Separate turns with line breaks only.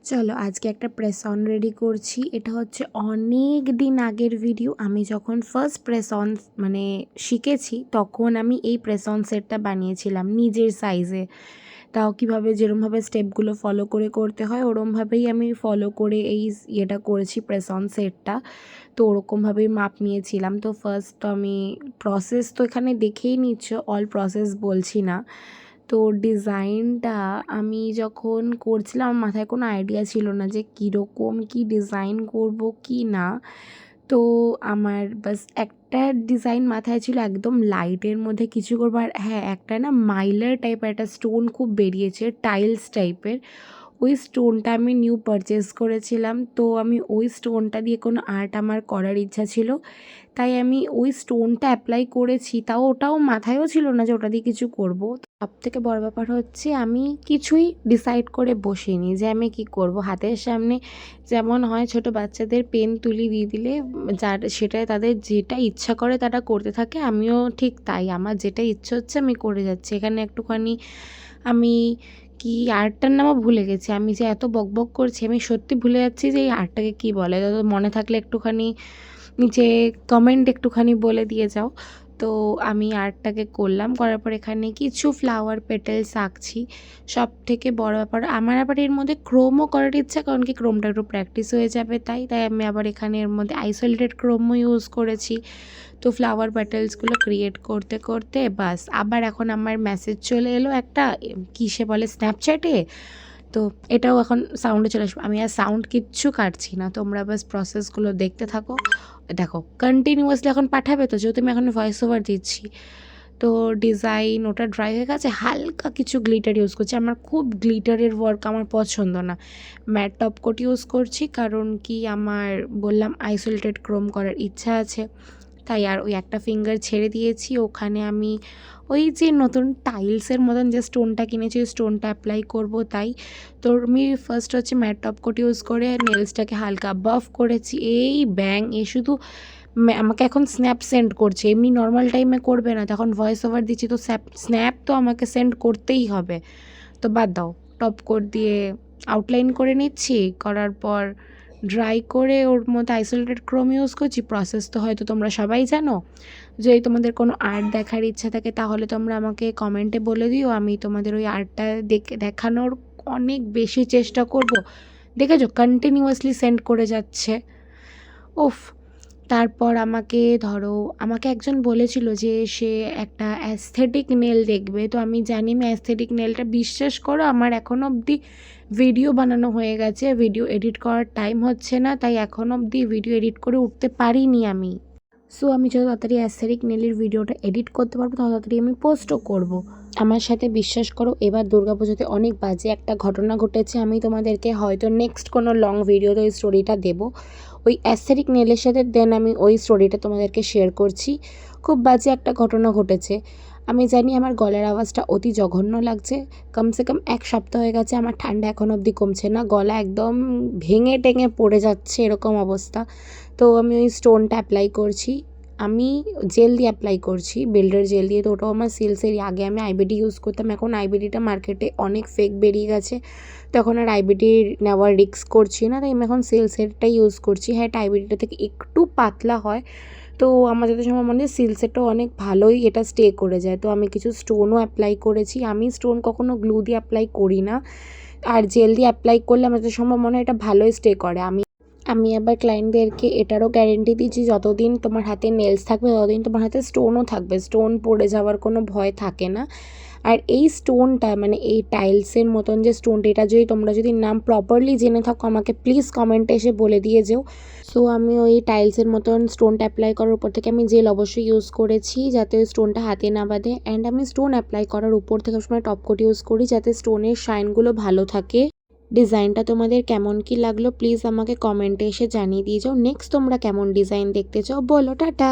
চলো আজকে একটা প্রেস অন রেডি করছি। এটা হচ্ছে অনেক দিন আগের ভিডিও। আমি যখন ফার্স্ট প্রেস অন শিখেছি তখন আমি এই প্রেস অন সেটটা বানিয়েছিলাম নিজের সাইজে। তাও কীভাবে যেরমভাবে স্টেপগুলো ফলো করে করতে হয় ওরমভাবেই আমি ফলো করে এই ইয়েটা করেছি প্রেস অন সেটটা। তো ওরকমভাবেই মাপ নিয়েছিলাম। তো ফার্স্ট আমি প্রসেস তো এখানে দেখেই নিচ্ছ, অল প্রসেস বলছি না। তো ডিজাইনটা আমি যখন করছিলাম আমার মাথায় কোনো আইডিয়া ছিল না যে কীরকম কী ডিজাইন করব কি না। তো আমার বাস একটা ডিজাইন মাথায় ছিল, একদম লাইটের মধ্যে কিছু করবো। আর হ্যাঁ, একটা না মাইলার টাইপের একটা স্টোন খুব বেরিয়েছে, টাইলস টাইপের। ওই স্টোনটা আমি নিউ পারচেস করেছিলাম। তো আমি ওই স্টোনটা দিয়ে কোনো আর্ট আমার করার ইচ্ছা ছিল, তাই আমি ওই স্টোনটা অ্যাপ্লাই করেছি। তাও ওটাও মাথায়ও ছিল না যে ওটা দিয়ে কিছু করব। সবথেকে বড় ব্যাপার হচ্ছে আমি কিছুই ডিসাইড করে বসিনি যে আমি কি করব। হাতের সামনে যেমন হয় ছোট বাচ্চাদের পেন তুলি দিয়ে দিলে যার সেটাই তাদের যেটা ইচ্ছা করে তারা করতে থাকে, আমিও ঠিক তাই। আমার যেটা ইচ্ছে হচ্ছে আমি করে যাচ্ছি। এখানে একটুখানি আমি কি আর্টটার নামও ভুলে গেছি। আমি যে এত বকবক করছি আমি সত্যি ভুলে যাচ্ছি যে এই আর্টটাকে কী বলে। তো মনে থাকলে একটুখানি নিচে কমেন্ট একটুখানি বলে দিয়ে যাও। তো আমি আর্টটাকে করলাম, করার পর এখানে কিছু ফ্লাওয়ার পেটেলস আঁকছি। সব থেকে বড় ব্যাপার আমার আবার এর মধ্যে ক্রোমও করার ইচ্ছা, কারণ কি ক্রোমটা একটু প্র্যাকটিস হয়ে যাবে। তাই আমি আবার এখানে এর মধ্যে আইসোলেটেড ক্রোমও ইউজ করেছি। তো ফ্লাওয়ার পেটেলসগুলো ক্রিয়েট করতে করতে বাস আবার এখন আমার মেসেজ চলে এলো একটা, কিসে বলে, স্ন্যাপচ্যাটে। তো এটাও এখন সাউন্ডে চলে আসবে। আমি আর সাউন্ড কিচ্ছু কাটছি না, তোমরা বাস প্রসেসগুলো দেখতে থাকো। দেখো কন্টিনিউয়াসলি এখন পাঠাবে তো, যেহেতু আমি এখন ভয়েস ওভার দিচ্ছি। তো ডিজাইন ওটা ড্রাই হয়ে গেছে, হালকা কিছু গ্লিটার ইউজ করছি। আমার খুব গ্লিটারের ওয়ার্ক আমার পছন্দ না। ম্যাট টপ কোট ইউজ করছি, কারণ কি আমার বললাম আইসোলেটেড ক্রোম করার ইচ্ছা আছে। তাই আর ওই একটা ফিঙ্গার ছেড়ে দিয়েছি, ওখানে আমি ওই যে নতুন টাইলসের মতন যে স্টোনটা কিনেছি ওই স্টোনটা অ্যাপ্লাই করব। তাই তো আমি ফার্স্ট হচ্ছে ম্যাট টপ কোট ইউজ করে নেলসটাকে হালকা বাফ করেছি। এই ব্যাং এ শুধু আমাকে এখন স্ন্যাপ সেন্ড করছে, এমনি নর্মাল টাইমে করবে না। তখন ভয়েস ওভার দিচ্ছি তো স্ন্যাপ তো আমাকে সেন্ড করতেই হবে। তো বাদ দাও, টপ কোট দিয়ে আউটলাইন করে নিচ্ছি। করার পর ড্রাই করে ওর মধ্যে আইসোলেটেড ক্রোম ইউজ করছি। প্রসেস তো হয়তো তোমরা সবাই জানো। যদি তোমাদের কোনো আর্ট দেখার ইচ্ছা থাকে তাহলে তোমরা আমাকে কমেন্টে বলে দিও, আমি তোমাদের ওই আর্টটা দেখানোর অনেক বেশি চেষ্টা করব। দেখেছো কন্টিনিউয়াসলি সেন্ড করে যাচ্ছে, ওফ। তারপর আমাকে একজন বলেছিল যে সে একটা অ্যাস্থেটিক নেল দেখবে। তো আমি জানি আমি অ্যাস্থেটিক নেলটা, বিশ্বাস করো আমার এখনও অবধি ভিডিও বানানো হয়ে গেছে, ভিডিও এডিট করার টাইম হচ্ছে না, তাই এখনও অবধি ভিডিও এডিট করে উঠতে পারিনি আমি। সো আমি যত তাড়াতাড়ি অ্যাস্থেটিক নেলের ভিডিওটা এডিট করতে পারবো তত তাড়াতাড়ি আমি পোস্টও করব। আমার সাথে বিশ্বাস করো এবার দুর্গাপুজোতে অনেক বাজে একটা ঘটনা ঘটেছে। আমি তোমাদেরকে হয়তো নেক্সট কোনো লং ভিডিওতে ওই স্টোরিটা দেবো। ওই অ্যাস্থেটিক নেলের সাথে দেন আমি ওই স্টোরিটা তোমাদেরকে শেয়ার করছি। খুব বাজে একটা ঘটনা ঘটেছে। আমি জানি আমার গলার আওয়াজটা অতি জঘন্য লাগছে। কমসে কম 1 সপ্তাহ হয়ে গেছে আমার ঠান্ডা এখন অবধি কমছে না, গলা একদম ভেঙে টেঙে পড়ে যাচ্ছে এরকম অবস্থা। তো আমি ওই স্টোনটা অ্যাপ্লাই করছি। আমি জেল দিয়ে অ্যাপ্লাই করছি, বিল্ডার জেল দিয়ে। তো ওটাও আমার সিলসেরই। আগে আমি আইবিডি ইউজ করতাম, এখন আইবিডিটা মার্কেটে অনেক ফেক বেরিয়ে গেছে। তখন আর আইবিডি নেওয়ার রিস্ক করছি না, তাই আমি এখন সিলসেটটাই ইউজ করছি। হ্যাঁ, এটা আইবিডিটা থেকে একটু পাতলা হয়। তো আমার যত সময় মনে হয় সিলসেটটাও অনেক ভালোই এটা স্টে করে যায়। তো আমি কিছু স্টোনও অ্যাপ্লাই করেছি। আমি স্টোন কখনো গ্লু দিয়ে অ্যাপ্লাই করি না, আর জেল দিয়ে অ্যাপ্লাই করলে আমার যত সময় মনে হয় এটা ভালোই স্টে করে। আমি আবার ক্লায়েন্টদেরকে এটারও গ্যারেন্টি দিচ্ছি, যতদিন তোমার হাতে নেলস থাকবে ততদিন তোমার হাতে স্টোনও থাকবে, স্টোন পড়ে যাওয়ার কোনো ভয় থাকে না। আর এই স্টোনটা এই টাইলসের মতন যে স্টোনটা, এটা তোমরা যদি নাম প্রপারলি জেনে থাকো আমাকে প্লিজ কমেন্টে এসে বলে দিয়ে যেও। সো আমি ওই টাইলসের মতন স্টোনটা অ্যাপ্লাই করার উপর থেকে আমি জেল অবশ্যই ইউজ করেছি যাতে স্টোনটা হাতে না বাঁধে। অ্যান্ড আমি স্টোন অ্যাপ্লাই করার উপর থেকে সবসময় টপ কোট ইউজ করি যাতে স্টোনের শাইনগুলো ভালো থাকে। ডিজাইনটা তোমাদের কেমন কি লাগলো প্লিজ আমাকে কমেন্টে এসে জানিয়ে দিয়ে যাও। নেক্সট তোমরা কেমন ডিজাইন দেখতে চাও বলো। টাটা।